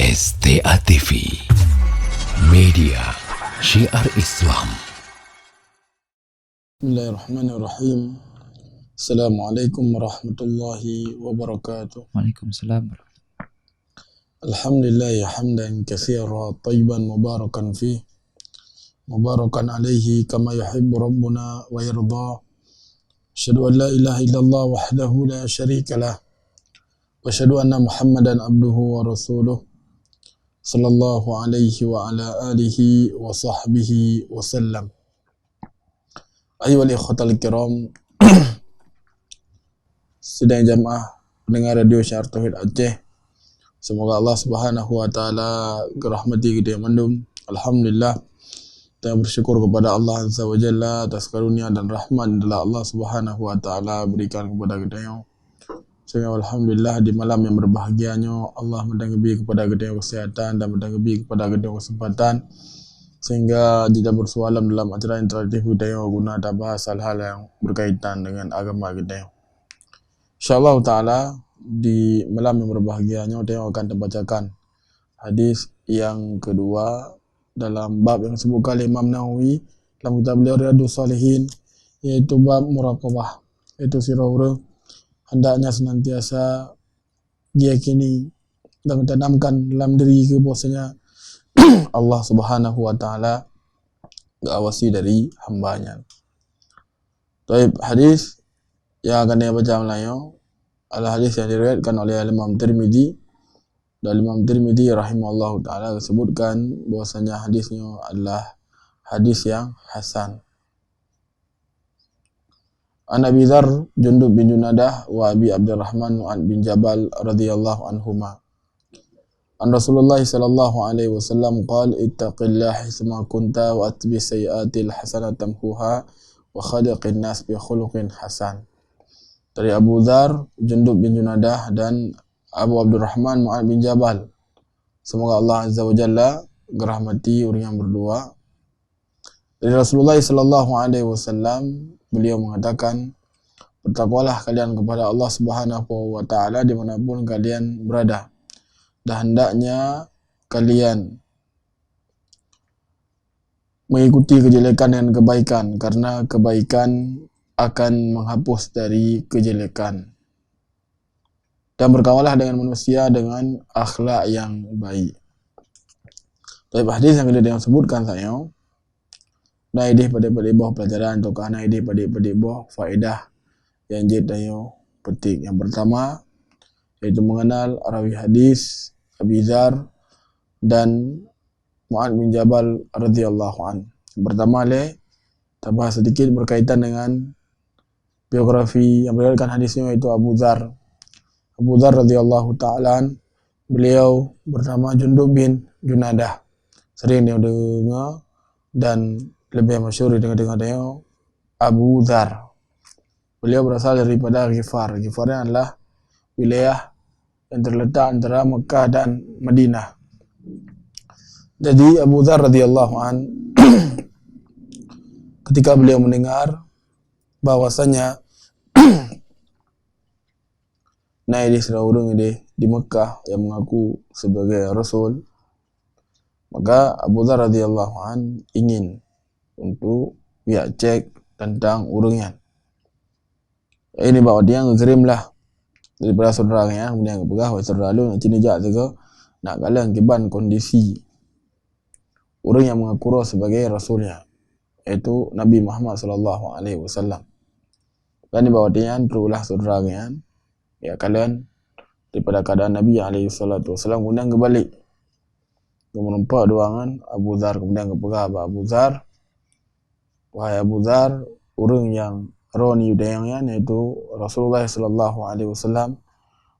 STA TV Media Syiar Islam. Bismillahirrahmanirrahim. Assalamualaikum warahmatullahi wabarakatuh. Waalaikumsalam. Alhamdulillah hamdan katsiran tayyiban mubarakan fih. Mubarakan alaihi kama yuhibbu rabbuna wa yarda. Asyhadu an la ilaha illallah wahdahu la syarika lah. Wa asyhadu anna Muhammadan abduhu wa rasuluh. Sallallahu alaihi wa ala alihi wa sahbihi wa sallam. Ayyuhal ikhwatal kiram, sidang jamaah pendengar radio Syiar Tauhid Aceh, semoga Allah Subhanahu wa taala merahmati kita mandum. Alhamdulillah, kita bersyukur kepada Allah Azza wa Jalla atas karunia dan rahmat adalah Allah Subhanahu wa taala berikan kepada kita. Sehingga alhamdulillah di malam yang berbahagianya Allah mendangabi kepada kita kesehatan dan mendangabi kepada kita kesempatan, sehingga kita bersualam dalam acara interaktif kita guna bahas hal-hal yang berkaitan dengan agama kita. InsyaAllah ta'ala di malam yang berbahagianya kita akan membacakan hadis yang kedua dalam bab yang disebutkan oleh Imam Nawawi dalam kitab beliau Riyadhus Shalihin, yaitu bab muraqabah, yaitu sirah hendaknya senantiasa diyakini dan ditanamkan dalam diri ke bahwasanya Allah Subhanahu wa taala mengawasi dari hambanya. Baik, hadis yang akan saya baca Melayu adalah hadis yang diriwayatkan oleh Imam Tirmizi. Dan Imam Tirmizi rahimahullahu taala disebutkan bahwasanya hadisnya adalah hadis yang hasan. An Abi Dzar Jundub bin Junadah wa Abi Abdurrahman bin Jabal radhiyallahu anhuma. An Rasulullah sallallahu alaihi wasallam qala ittaqillaha hisma kunta wa atbi sayyi'atil hasanata tamhuha wa khaliqin nas bi khuluqin hasan. Dari Abu Dzar Jundub bin Junadah dan Abu Abdurrahman Mu'ad bin Jabal, semoga Allah Azza wa Jalla merahmati orang yang berdua. Dari Rasulullah sallallahu alaihi wasallam, beliau mengatakan, bertakwalah kalian kepada Allah Subhanahu wa taala dimanapun kalian berada, dan hendaknya kalian mengikuti kejelekan dan kebaikan, karena kebaikan akan menghapus dari kejelekan. Dan berkawalah dengan manusia dengan akhlak yang baik. Tapi hadis yang kita sebutkan saya, nah ini pada bawah pelajaran atau karena ini pada bawah faedah yang jadi petik. Yang pertama yaitu mengenal rawi hadis Abi Dzar dan Mu'ad bin Jabal radhiyallahu an. Yang pertama tambah sedikit berkaitan dengan biografi yang beriwayatkan hadisnya, yaitu Abu Dzar. Abu Dzar radhiyallahu ta'ala, beliau bernama Jundub bin Junadah. Sering dia dengar dan lebih masyhur dengan dia Abu Dzar. Beliau berasal daripada Ghifar. Ghifar adalah wilayah yang terletak antara Mekah dan Madinah. Jadi Abu Dzar radhiyallahu an ketika beliau mendengar bahwasanya di seorang di Mekah yang mengaku sebagai Rasul, maka Abu Dzar radhiyallahu an ingin untuk cek tentang urungnya. Ini bawa dia ngekirimlah daripada saudaranya, kemudian kepegah saudara lu nak cinijak juga nak kalian kiban kondisi orang yang mengaku sebagai Rasulnya, yaitu Nabi Muhammad sallallahu alaihi wasallam. Dan bawa dia terulah saudaranya, ya kalian daripada keadaan Nabi alaihi salatu wasallam, kemudian kembali menempah doangan Abu Dzar, kemudian kepegah Abu Dzar, wahai Abu Dzar, orang yang roni udayangnya, yaitu Rasulullah sallallahu alaihi wasallam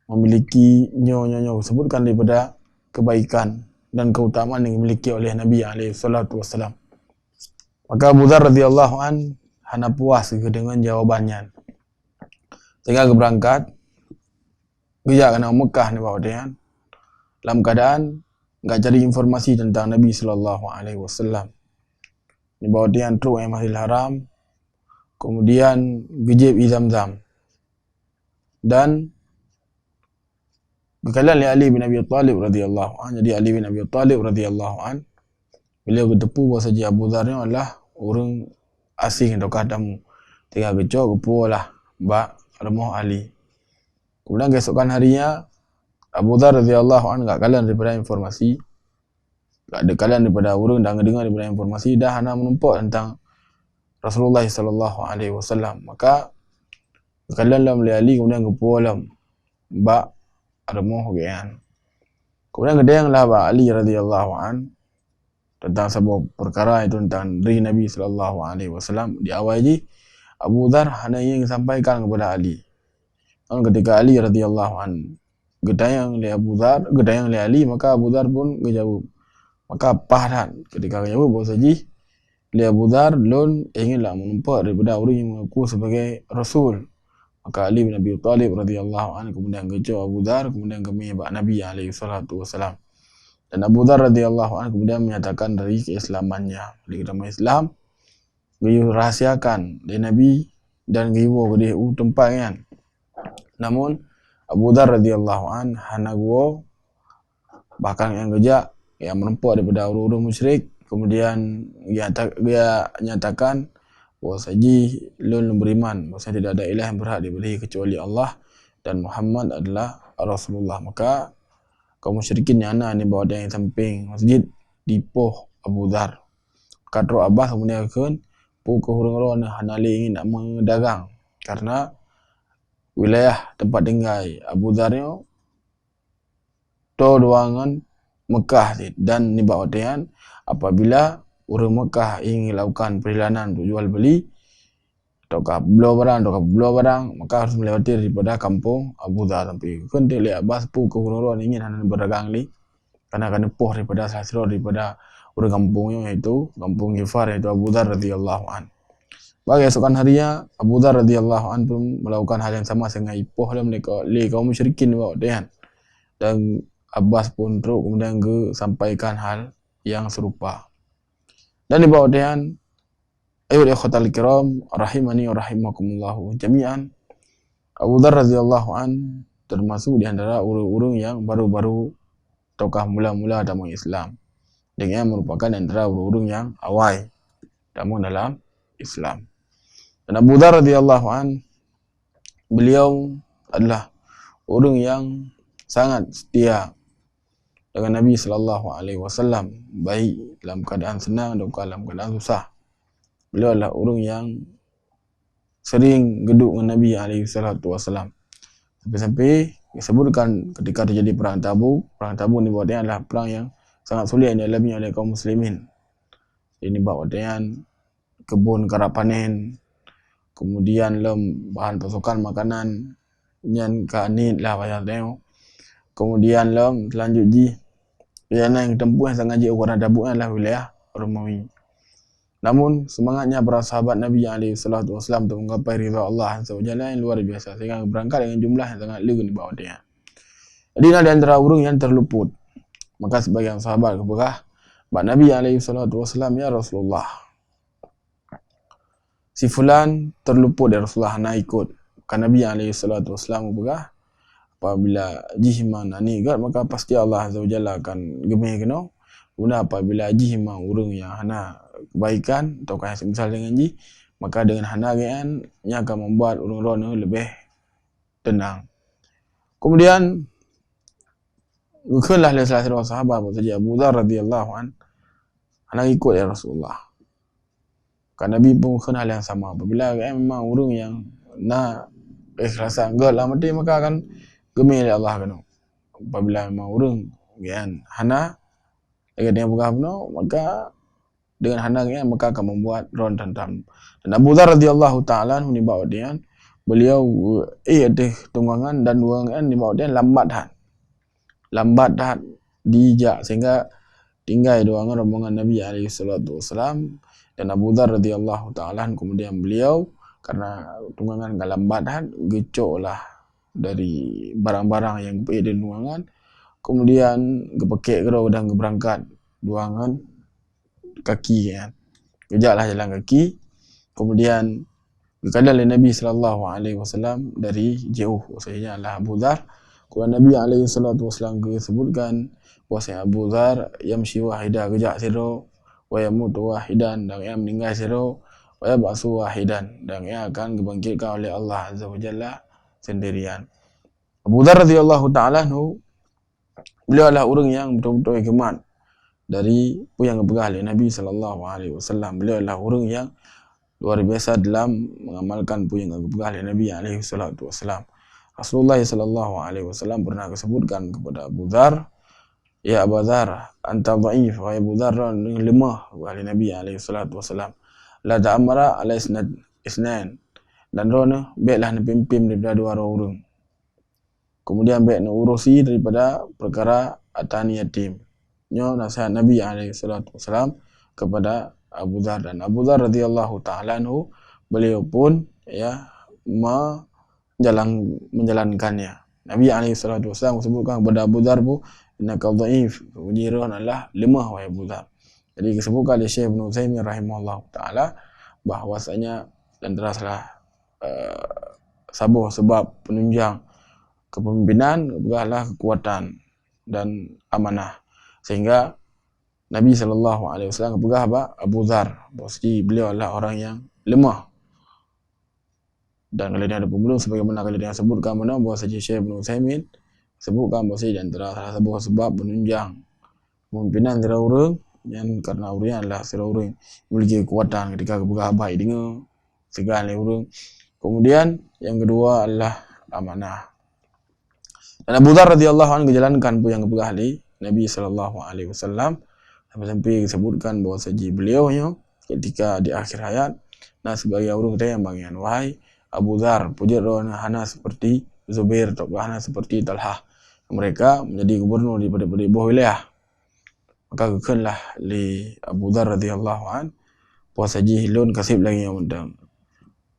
memiliki nyonya disebutkan daripada kebaikan dan keutamaan yang dimiliki oleh Nabi alaihi salatu wasallam. Maka Abu Dzar radhiyallahu an hanya puas dengan jawabannya, sehingga berangkat kerja kena Mekah ni bawa dia dalam keadaan enggak cari informasi tentang Nabi sallallahu alaihi wasallam. Ni bawa dia teruk yang Masjidil Haram, kemudian gejib Zamzam, dan Kekalan li Ali bin Abi Thalib radhiyallahu an. Jadi Ali bin Abi Thalib radhiyallahu an, beliau bertepu bahawa saja Abu Dhar ni adalah orang asing atau tamu. Tinggal gecok gepu lah bak rumah Ali. Kemudian keesokan harinya Abu Dhar radhiyallahu an enggak kalah daripada informasi, enggak ada kalah daripada orang dah dengar daripada informasi, dah hana menumpak tentang Rasulullah sallallahu alaihi wasallam. Maka kekalan lam li Ali, kemudian gepu alam bak rumah gian. Kemudian kedayang lah bak Ali radhiyallahu an tentang sebuah perkara itu tentang diri Nabi sallallahu alaihi wasallam. Di awal je Abu Dhar hanya ingin sampaikan kepada Ali. Dan ketika Ali radhiyallahu an gedayang li Abu Dhar, gedayang li Ali, maka Abu Dhar pun ngejawab. Maka pahran ketika ngejawab bahawa saja li Abu Dhar lon inginlah menumpak daripada orang yang mengaku sebagai Rasul. Maka Ali bin Abi Thalib radhiyallahu an kemudian ngejawab Abu Dhar, kemudian kami bak Nabi alaihi salatu wasalam. Dan Abu Dhar radhiyallahu an kemudian menyatakan dari keislamannya. Di dalam Islam dia rahasiakan dari Nabi dan giwo dia tempat kan. Namun Abu Dhar radhiyallahu an hana gua bahkan yang gejak yang menempuh daripada orang-orang musyrik, kemudian dia nyatakan bahawa saja lun beriman bahawa tidak ada ilah yang berhak diberi kecuali Allah dan Muhammad adalah Rasulullah. Maka kaum musyrikin yang ana ni bawa dia yang samping masjid dipoh Abu Dhar. Kadro Abbas kemudian akan pukul orang-orang hanali ingin nak mendagang karena wilayah tempat tinggal Abu Dhar ni to ruangan Mekah dan ni bawa dia apabila orang Mekah ingin lakukan perjalanan untuk jual beli ataukah beli barang maka harus melewati daripada kampung Abu Dhar. Tapi kan dia lihat Abbas pukul orang-orang ingin hendak berdagang ni karena akan nepoh daripada salah daripada orang kampungnya, iaitu kampung Ghifar, iaitu Abu Dhar radhiyallahu an. Bagi esokan harinya Abu Dhar radhiyallahu an pun melakukan hal yang sama dengan ipoh dalam kaum musyrikin bawa dia. Dan Abbas pun terus kemudian sampaikan hal yang serupa. Dan di bawah dia ayat ikhwatal kiram rahimani wa rahimakumullah jami'an, Abu Dhar radhiyallahu an termasuk di antara orang-orang yang baru-baru ataukah mula-mula dalam Islam. Dengan merupakan antara orang-orang yang awal dalam Islam. Dan Abu Dhar radhiyallahu an beliau adalah orang yang sangat setia dengan Nabi sallallahu alaihi wasallam, baik dalam keadaan senang dan dalam keadaan susah. Beliau adalah orang yang sering geduk dengan Nabi alaihi salatu wasallam. Sampai-sampai disebutkan ketika terjadi perang Tabuk ni buat dia adalah perang yang sangat sulit yang dialami oleh kaum muslimin. Ini buat dia kebun kerap panen, kemudian bahan pasukan makanan yang kanit lah banyak tengok. Kemudian lanjut ji perjalanan yang tempuh yang sangat jauh kerana Tabuk adalah wilayah Romawi. Namun semangatnya para sahabat Nabi alaihi salatu wasallam untuk menggapai ridha Allah Azza wa Jalla yang luar biasa sehingga berangkat dengan jumlah yang sangat legen di bawah dia. Jadi di antara orang yang terluput, maka sebagian sahabat berkata Nabi alaihi salatu wasallam, ya Rasulullah, si fulan terluput dari Rasulullah nak ikut. Maka Nabi alaihi salatu wasallam berkata, apabila jihman anigat maka pasti Allah Azza wa Jalla akan gemih kena. Kemudian apabila jihman urang yang hana kebaikan atau yang semisal dengan ji, maka dengan hana gian nya akan membuat urang-urang lebih tenang. Kemudian bukanlah salah seorang sahabat saja Abu Dhar radhiyallahu an hana ikut ya Rasulullah. Kan Nabi pun kena hal yang sama. Apabila memang urang yang nak ikhlasan gelah mati maka akan gemih oleh Allah kena. Apabila memang urang gian hana dengan bukan benar, maka dengan hana gian maka akan membuat ron tentam. Dan Abu Dhar radhiyallahu taala ni bawa dia beliau ada tunggangan dan tunggangan di bawah dia lambat dah dijak sehingga tinggal doangan rombongan Nabi alaihi salatu wasalam. Dan Abu Dhar radhiyallahu taala kemudian beliau karena tunggangan lambat dah gecoklah dari barang-barang yang di tunggangan, kemudian kepekek kerau dan berangkat duangan kaki kan. Kejaklah jalan kaki. Kemudian berkadang Nabi sallallahu alaihi wasallam dari jauh, maksudnya adalah Abu Dhar. Kemudian Nabi alaihi salatu wasallam sebutkan bahwasanya Abu Dzar yamshi wahida gejak siro, wa yamutu wahidan, dan ia meninggal siro, wa yab'atsu wahidan, dan ia akan dibangkitkan oleh Allah Azza wa Jalla sendirian. Abu Dzar radhiyallahu ta'ala anhu, beliau adalah orang yang betul-betul hikmat dari apa yang dipegang oleh Nabi sallallahu alaihi wasallam. Beliau adalah orang yang luar biasa dalam mengamalkan apa yang dipegang oleh Nabi alaihi salatu wasallam. Rasulullah sallallahu alaihi wasallam pernah disebutkan kepada Abu Dzar, ya Abu Dzar, anta dhaif, wa Abu Dzar lemah oleh Nabi alaihi salatu wasallam. La ta'amara ala isnan, dan rono baiklah pimpin daripada dua orang. Kemudian baik nak urusi daripada perkara atani yatim. Nyo nasihat Nabi alaihi salatu wasallam kepada Abu Dzar, dan Abu Dzar radhiyallahu ta'ala anhu, beliau pun menjalankannya. Nabi alaihi salatu wasallam sebutkan kepada Abu Dzar pun, innaka dhaif, wajirun adalah lemah wahai Abu Dzar. Jadi disebutkan oleh Syekh Ibn Utsaimin rahimahullah taala bahwasanya antara salah sebab penunjang kepemimpinan adalah kekuatan dan amanah, sehingga Nabi sallallahu alaihi wasallam pegang Abu Dzar, bahwasanya beliau adalah orang yang lemah. Dan kalau dia ada pembunuh, sebagaimana kalau dia sebutkan bahawa Syekh Ibn Utsaimin sebutkan bahawa di antara salah satu sebab penunjang kepemimpinan antara orang yang karena orang adalah orang memiliki kekuatan ketika kepegang baik dengan segala orang. Kemudian yang kedua adalah amanah. Dan Abu Dzar radhiyallahu anhu menjalankan apa yang kepegang oleh Nabi sallallahu alaihi wasallam, sampai disebutkan bahawa beliau ketika di akhir hayat, nah sebagai orang yang bagian wahai Abu Dzar, puja rohana hana seperti Zubair atau hana seperti Talhah. Mereka menjadi gubernur di bawah wilayah. Maka kekenlah li Abu Dzar radhiyallahu an, puasa jihilun kasib lagi yang undang.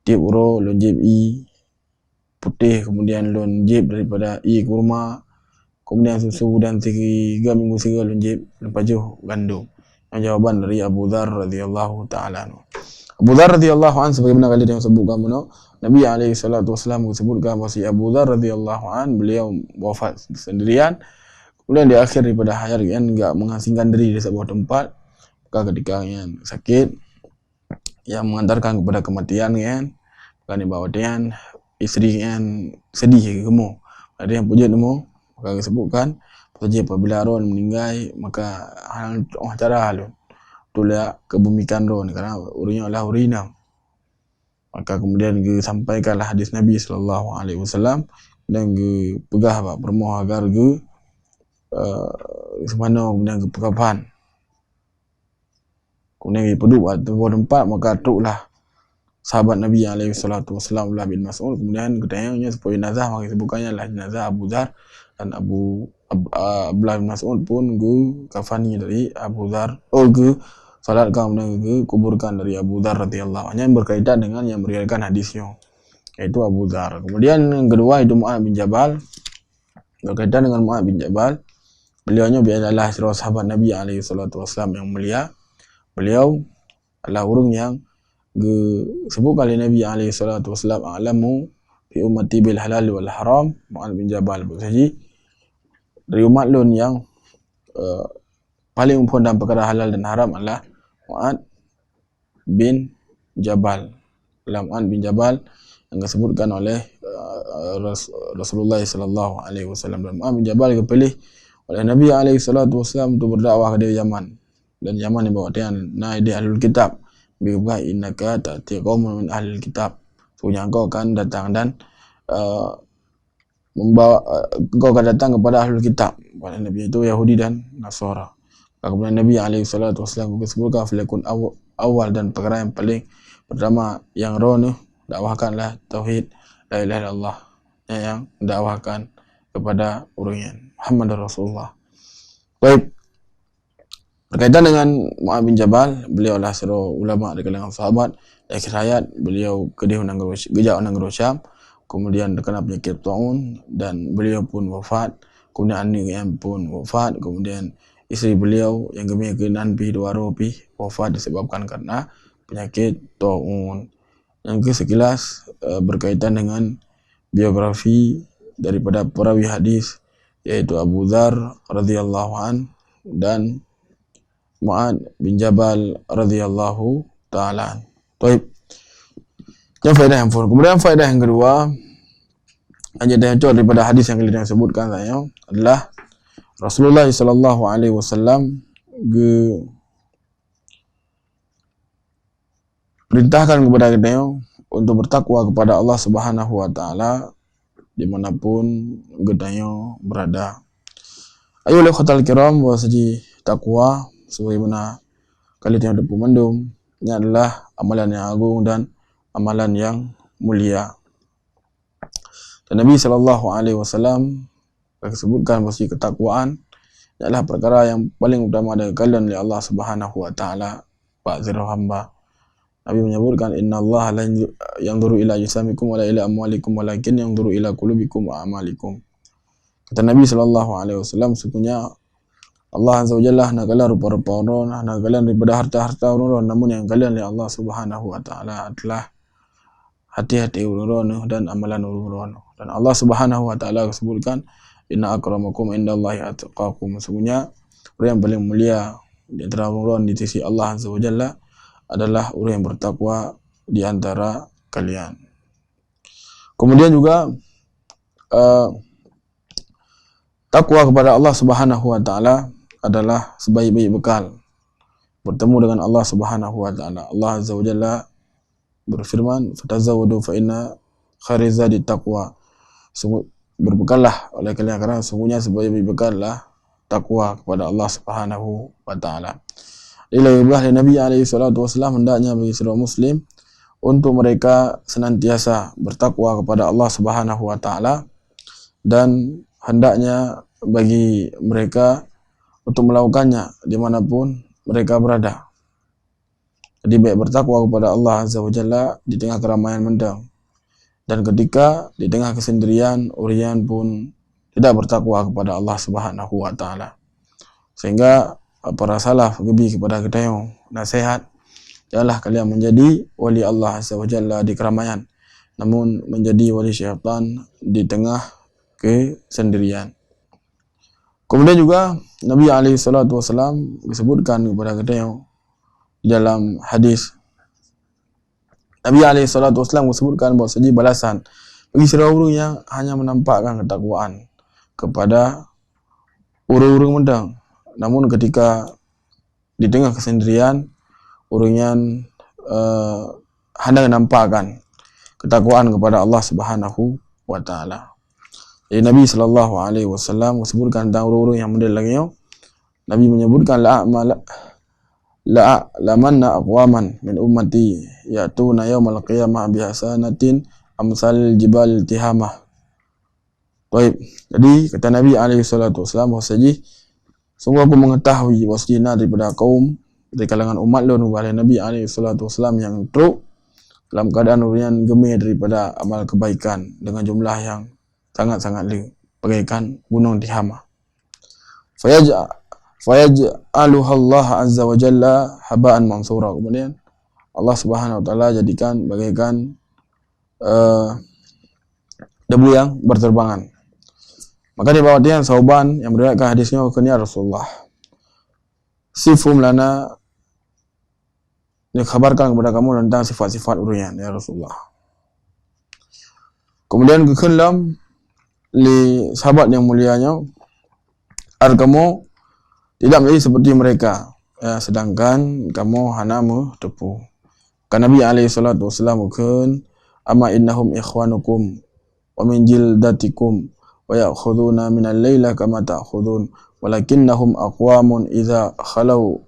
Tip uro lun jib i putih, kemudian lun jib daripada i kurma, kemudian susu dan 3 minggu segala lun jib lepajuh gandum. Yang jawaban dari Abu Dzar radhiyallahu ta'ala anhu. Abu Dzar radhiyallahu anhu sebagaimana kali yang sebutkan Nabi alaihi salatu wasallam sebutkan bahawa Abu Dzar radhiyallahu anhu beliau wafat sendirian. Kemudian di akhir daripada hayat yang enggak mengasingkan diri di sebuah tempat, maka ketika yang sakit yang mengantarkan kepada kematian kan bahawa dia isteri yang sedih gemuk. Ada yang puja nemu, maka disebutkan saja apabila Ron meninggal, maka hal cara halun itulah kebumikan Ron karena urinya adalah urinam. Maka kemudian sampaikanlah hadis Nabi sallallahu alaihi wasallam dan pegah permoh agar semana kemudian kapan. Kemudian peduk atau tempat, maka tuklah sahabat Nabi alaihi salatu wasallam Abdullah bin Mas'ud, kemudian ketanya supaya nazah, maka disebutkannya adalah jenazah Abu Dzar, dan Abdullah bin Mas'ud pun kafani dari Abu Dzar, salatkan kemudian kuburkan dari Abu Dzar radhiyallahu anhu, yang berkaitan dengan yang meriwayatkan hadisnya, yaitu Abu Dzar. Kemudian yang kedua itu Mu'adz bin Jabal, berkaitan dengan Mu'adz bin Jabal. Beliaunya adalah sahabat Nabi alaihi salatu wasallam yang mulia. Beliau adalah orang yang disebutkan oleh Nabi alaihi salatu wasallam, a'lamu fi ummati bil halal wal haram Mu'adz bin Jabal. Jadi dari umat lun yang paling mumpun dalam perkara halal dan haram adalah Mu'adz bin Jabal. Mu'adz bin Jabal yang disebutkan oleh Rasulullah sallallahu alaihi wasallam. Dan Mu'adz bin Jabal dipilih oleh Nabi alaihi salatu wasallam untuk berdakwah ke Yaman. Dan Yaman yang bawa dia di ahlul kitab. Bila innaka ta'ti qauman min ahlil kitab. Sesungguhnya engkau akan datang dan engkau akan datang kepada ahlul kitab. Pada Nabi itu Yahudi dan Nasara. Kemudian Nabi alaihi salatu wasallam disebutkan falakun awal, dan perkara yang paling pertama yang rono dakwahkanlah tauhid la ilaha illallah, yang dakwahkan kepada orang Muhammad Rasulullah. Baik. Berkaitan dengan Mu'adz bin Jabal, beliau adalah seorang ulama di kalangan sahabat. Di akhir hayat beliau gejak nang Syam, kemudian terkena penyakit taun dan beliau pun wafat. Kemudian anaknya pun wafat. Kemudian isteri beliau yang kemungkinan wafat disebabkan karena penyakit taun. Yang sekilas berkaitan dengan biografi daripada perawi hadis yaitu Abu Dzar radhiyallahu an dan Mu'ad bin Jabal radhiyallahu taala. Baik. Yang faedah yang kedua. Kemudian faedah yang kedua, yang daripada hadis yang kita sebutkan saya adalah Rasulullah sallallahu alaihi wasallam perintahkan kepada kita untuk bertakwa kepada Allah Subhanahu wa taala dimanapun kita berada. Ayo lekhatal kiram, bahwasanya takwa sebagaimana kalian yang pemandum ini adalah amalan yang agung dan amalan yang mulia. Dan Nabi sallallahu alaihi wasallam sebutkan bahwa ketakwaan adalah perkara yang paling utama dari kalian oleh Allah Subhanahu wa taala. Pak Zirah hamba Nabi menyebutkan innallaha la yanzuru ila ajsamikum wala ila amwalikum walakin yanzuru ila qulubikum wa amalikum. Kata Nabi sallallahu alaihi wasallam, sesungguhnya Allah Azza wa Jalla nak kalian rupa-rupa orang, nak kalian daripada harta-harta orang, namun yang kalian oleh Allah Subhanahu wa taala adalah hati-hati orang dan amalan orang. Dan Allah Subhanahu wa taala sebutkan inna akramakum indallahi atqakum. Sesungguhnya orang yang paling mulia di antara orang di sisi Allah Azza wa Jalla adalah orang yang bertakwa di antara kalian. Kemudian juga takwa kepada Allah Subhanahu wa taala adalah sebaik-baik bekal bertemu dengan Allah Subhanahu wa taala. Allah Azza wa Jalla berfirman, "Fatazawwadu fa inna khairizadi taqwa." Berbekallah oleh kalian karena sungguhnya sebaik-baik bekallah takwa kepada Allah Subhanahu wa taala. Ilaihi Nabi alaihi salatu wasallam, hendaknya bagi seluruh muslim untuk mereka senantiasa bertakwa kepada Allah Subhanahu wa taala, dan hendaknya bagi mereka untuk melakukannya dimanapun mereka berada. Jadi baik bertakwa kepada Allah Azza wa Jalla di tengah keramaian mendang, dan ketika di tengah kesendirian urian pun tidak bertakwa kepada Allah Subhanahu wa taala. Sehingga para salaf lebih kepada kita yang nasihat, janganlah kalian menjadi wali Allah Azza wa Jalla di keramaian, namun menjadi wali syaitan di tengah kesendirian. Kemudian juga Nabi alaihi salatu wasallam disebutkan kepada kita yang dalam hadis, Nabi alaihi salatu wasallam disebutkan bahawa saja balasan bagi seorang yang hanya menampakkan ketakwaan kepada orang-orang mendang, namun ketika di tengah kesendirian orang hendak menampakkan ketakwaan kepada Allah Subhanahu wa taala. Jadi Nabi sallallahu alaihi wasallam sebutkan tentang orang-orang yang model lagi. Nabi menyebutkan lamanna aqwaman min ummati ya'tuna yaumal qiyamah bihasanatin amsal jibal tihamah. Baik. Jadi kata Nabi alaihi salatu wasallam bahwasanya sungguh aku mengetahui bahwasanya daripada kaum dari kalangan umat lalu Nabi alaihi salatu wasallam yang teruk dalam keadaan yang gemih daripada amal kebaikan dengan jumlah yang sangat-sangat bagaikan gunung Tihama. Fayaj'aluha Allah Azza wa Jalla haba'an mansura. Kemudian Allah Subhanahu wa taala jadikan bagaikan debu yang berterbangan. Maka di bawah dia Sauban yang meriwayatkan hadisnya, ya Rasulullah, sifum lana, dikabarkan kepada kamu tentang sifat-sifat urian ya Rasulullah. Kemudian kekelam li sahabat yang mulianya, kamu tidak menjadi seperti mereka, ya, sedangkan kamu hanamu tepu. Kan Nabi alaihi salatu wasallam kan, amma innahum ikhwanukum wa min jildatikum wa ya'khuduna min al-laila kama ta'khudun walakinnahum aqwamun idza khalau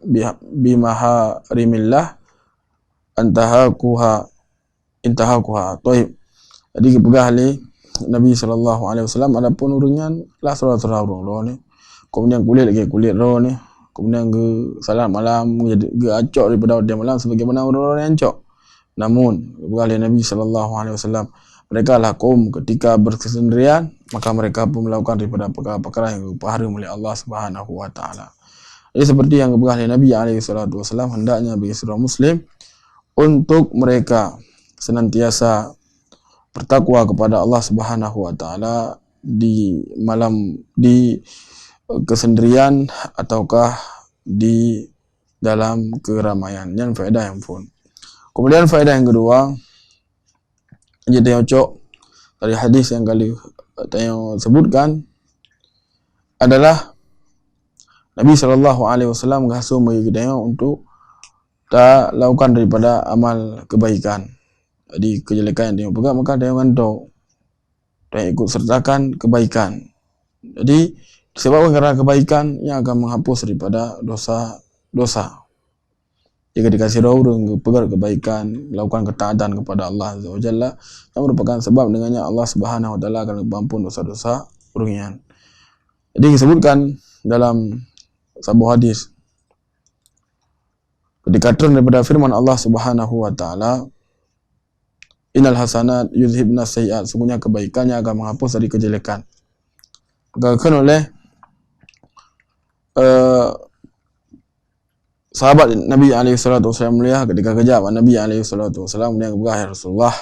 bimaharimillah intahakuha. Taib. Jadi kepegah li Nabi sallallahu alaihi wasallam adapun uringan lah surah-surah urang ni. Kemudian kulit lagi kulit roh ni. Kemudian ke salat malam jadi ke acok daripada dia malam sebagaimana orang-orang yang acok. Namun kepegah li Nabi sallallahu alaihi wasallam, mereka lah kaum ketika bersendirian maka mereka pun melakukan daripada perkara-perkara yang diharam oleh Allah Subhanahu wa taala. Jadi seperti yang kepegah li Nabi alaihi salatu wasallam, hendaknya bagi seorang muslim untuk mereka senantiasa bertakwa kepada Allah Subhanahu wa taala di malam, di kesendirian ataukah di dalam keramaian. Yang faedah yang pun. Kemudian faedah yang kedua, jadi cocok dari hadis yang kali yang sebutkan adalah Nabi SAW mengasih bagi kita untuk tak lakukan daripada amal kebaikan. Jadi kejelekan yang dia pegang maka dia ngantau dan ikut sertakan kebaikan. Jadi disebabkan karena kebaikan yang akan menghapus daripada dosa-dosa. Jika dikasih orang pegang kebaikan, melakukan ketaatan kepada Allah Azza wa Jalla, yang merupakan sebab dengannya Allah Subhanahu wa taala akan mengampun dosa-dosa orangnya. Jadi disebutkan dalam sebuah hadis ketika turun daripada firman Allah Subhanahu wa taala, innal hasanat yuzhibna sayyi'at, sungguhnya kebaikannya akan menghapus dari kejelekan. Dikatakan oleh sahabat Nabi SAW melihat ketika kejap Nabi SAW dia berkata, ya Rasulullah,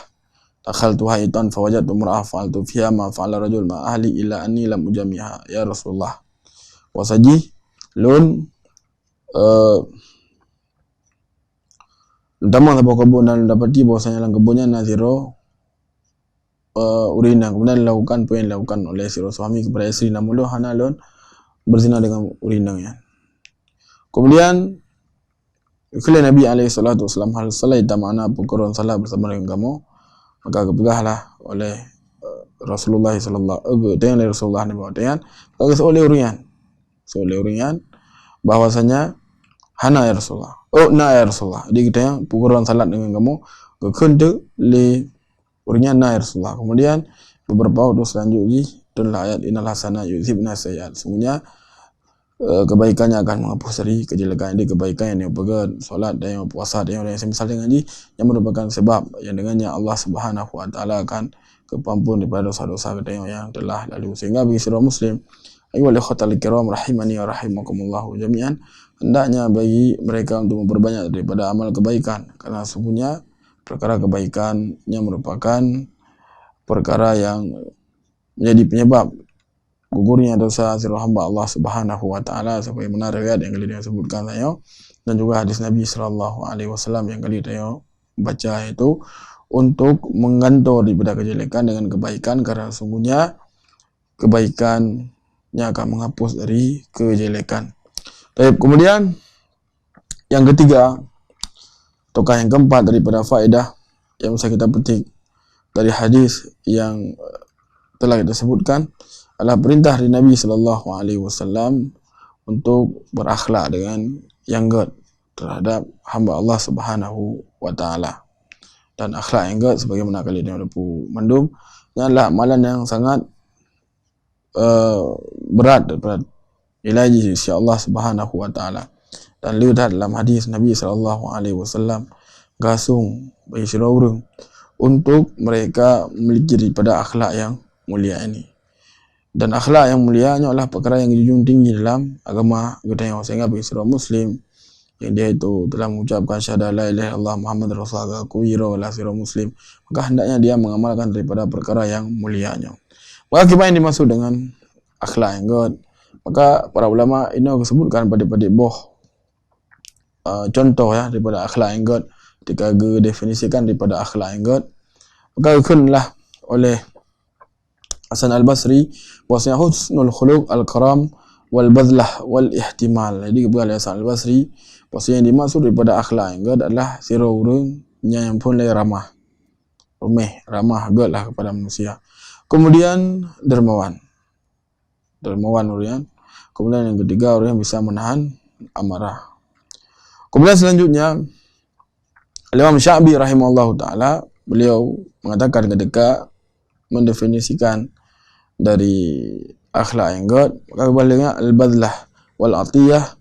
takhaltu haitan fawajadtu mar'ah fa'altu fiha ma fa'ala rajul ma ahli illa anni lam ujamiha. Ya Rasulullah, wasaji lun Damang sebuah kebun dan dapati bahwasanya dalam kebunnya naziro urina. Kemudian dilakukan apa yang dilakukan oleh si suami kepada isteri, namun hana lon berzina dengan urinanya. Kemudian kala Nabi SAW hal salat mana perkara salat bersama dengan kamu, maka kepegahlah oleh Rasulullah sallallahu alaihi wasallam maka oleh urian bahwasanya hana ya Rasulullah. Oh, na ya Rasulullah. Jadi kita yang pukulan salat dengan kamu kekentu le urinya na ya Rasulullah. Kemudian beberapa waktu selanjutnya turunlah ayat innal hasana yuzhibna sayyi'at. Semuanya kebaikannya akan menghapus dari kejelekan. Jadi kebaikan yang dipegang solat dan yang puasa dan yang semisal dengan ini yang merupakan sebab yang dengannya Allah Subhanahu wa taala akan kepampun daripada dosa-dosa kita yang telah lalu. Sehingga bagi seluruh muslim, ayyuhal ikhwatal kiram rahimani wa rahimakumullah jami'an, hendaknya bagi mereka untuk memperbanyak daripada amal kebaikan, karena sesungguhnya perkara kebaikan yang merupakan perkara yang menjadi penyebab gugurnya dosa seluruh hamba Allah Subhanahu wa taala, sebagaimana riwayat yang kali disebutkan saya dan juga hadis Nabi sallallahu alaihi wasallam yang kali saya baca, itu untuk menggantor daripada kejelekan dengan kebaikan, karena sesungguhnya kebaikan yang akan menghapus dari kejelekan. Baik, kemudian yang ketiga ataukah yang keempat daripada faedah yang bisa kita petik dari hadis yang telah kita sebutkan adalah perintah dari Nabi sallallahu alaihi wasallam untuk berakhlak dengan yang baik terhadap hamba Allah Subhanahu wa taala. Dan akhlak yang baik sebagaimana kali ini mandum adalah amalan yang sangat berat ilahi sisi Allah Subhanahu wa taala. Dan lihat dalam hadis Nabi sallallahu alaihi wasallam gasung bagi seluruh orang untuk mereka memiliki daripada akhlak yang mulia ini. Dan akhlak yang mulia adalah perkara yang dijunjung tinggi dalam agama kita, yang sehingga bagi seluruh muslim yang dia itu telah mengucapkan syahadat la ilaha illallah Muhammad Rasulullah kuwiro la seluruh muslim, maka hendaknya dia mengamalkan daripada perkara yang mulianya. Maka apa yang dimaksud dengan akhlak yang baik? Maka para ulama ini disebutkan pada boh contoh ya daripada akhlak yang baik. Ketika definisikan daripada akhlak yang baik, maka dikenlah oleh Hasan Al-Basri bahwasanya husnul khuluq al-karam wal badlah wal ihtimal. Jadi kepada Hasan Al-Basri bahwasanya yang dimaksud daripada akhlak yang baik adalah sira urang yang pun ramah baiklah kepada manusia. Kemudian dermawan orang. Kemudian yang ketiga, orang yang bisa menahan amarah. Kemudian selanjutnya Imam Syafi'i rahimahullah taala, beliau mengatakan ketika mendefinisikan dari akhlak yang baik, maka baliknya al-badlah wal atiyah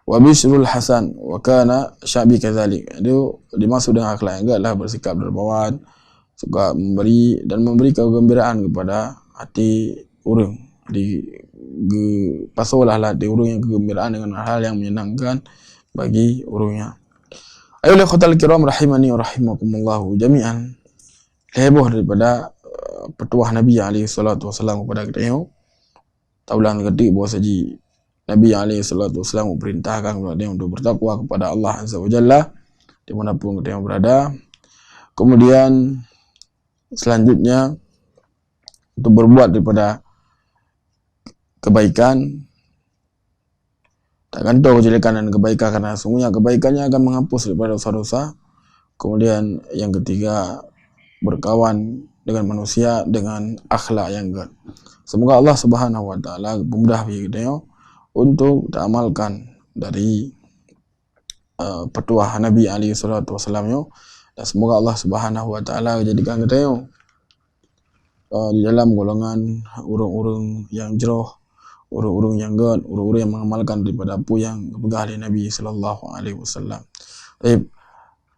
wa bisrul hasan wa kana Syafi'i kadzalik. Itu dimaksud dengan akhlak yang baik adalah bersikap dermawan, suka memberi dan memberi kegembiraan kepada hati orang. Di pasolah di urung yang kegembiraan dengan hal yang menyenangkan bagi urungnya. Ayolah khotal kiram rahimani wa rahimakumullah jami'an. Heboh daripada petuah Nabi SAW kepada kita. Taulang ketik bahawa saji Nabi SAW memerintahkan kepada dia untuk bertakwa kepada Allah Azza wa Jalla dimanapun kita berada. Kemudian selanjutnya untuk berbuat daripada kebaikan, tak gantung kejelekan dan kebaikan, karena sungguhnya kebaikannya akan menghapus daripada dosa-dosa. Kemudian yang ketiga, berkawan dengan manusia dengan akhlak yang baik. Semoga Allah Subhanahu wa taala mudah bagi kita untuk amalkan dari petuah Nabi SAW, dan semoga Allah Subhanahu wa taala jadikan kita di dalam golongan urung-urung yang jauh, urung-urung yang good, urung-urung yang mengamalkan daripada apa yang dipegang oleh Nabi sallallahu alaihi wasallam. Baik,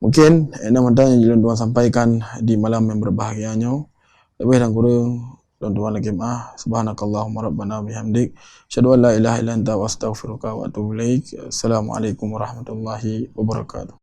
mungkin ini yang jalan Tuhan sampaikan di malam yang berbahagianya. Lebih dan kurang tuan-tuan lagi subhanakallahumma rabbana bihamdik, asyhadu an la ilaha illa anta wa astaghfiruka wa atubu ilaik. Assalamualaikum warahmatullahi wabarakatuh.